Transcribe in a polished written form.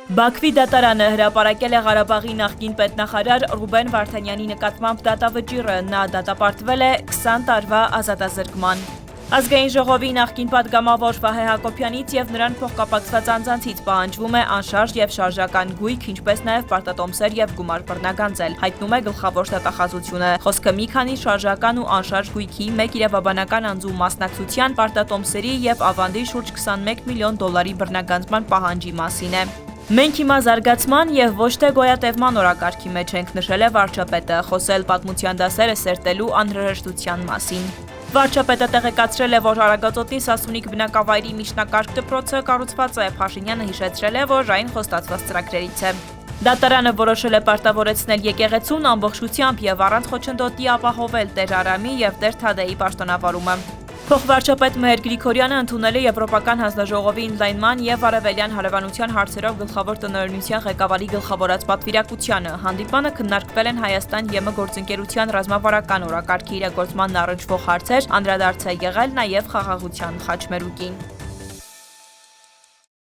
Բաքվի դատարանը հրապարակել է Ղարաբաղի նախկին պետնախարար Ռուբեն Վարդանյանի նկատմամբ դատավճիռը, նա դատապարտվել է 20 տարվա ազատազրկման։ Ազգային ժողովի նախկին պատգամավոր Վահե Հակոբյանից և նրան փոխկապակցված անձանցից պահանջվում է անշարժ և շարժական գույք, ինչպես նաև պարտատոմսեր և գումար բռնագանձել, հայտնում է գլխավոր դատախազությունը։ Խոսքը մի քանի շարժական ու անշարժ գույքի, մեկ իրավաբանական անձու մասնակցության, պարտատոմսերի և ավանդի շուրջ 21 միլիոն դոլարի բռնագանձման պահանջի մասին է։ Մենք հիմա զարգացման և ոչ թե գոյատևման օրակարգի մեջ ենք, նշել է վարչապետը, խոսել պատմության դասերը սերտելու անհրաժեշտության մասին։ Վարչապետը տեղեկացրել է, որ Արագածոտնի Սասունիք բնակավայրի միջնակարգ դպրոցը կառուցված է, Փաշինյանը հիշեցրել է, որ այն խոստացված ծրագրերից է։ Դատարանը որոշել է պարտավորեցնել եկեղեցուն ամբողջությամբ և առանց խոչընդոտի ապահովել Տեր Արամի և Տեր Թադեի պաշտոնավարումը։ Փոխվարչապետ Մհեր Գրիգորյանը ընդունել է Եվրոպական հանձնաժողովի ընդլայնման և արևելյան հարևանության հարցերով գլխավոր տնօրինության ղեկավարի գլխավորած պատվիրակությանը։ Հանդիպմանը քննարկվել են Հայաստան-ԵՄ գործընկերության ռազմավարական օրակարգի իրագործմանն առնչվող հարցեր, անդրադարձ է եղել նաև խաղաղության խաչմերուկին։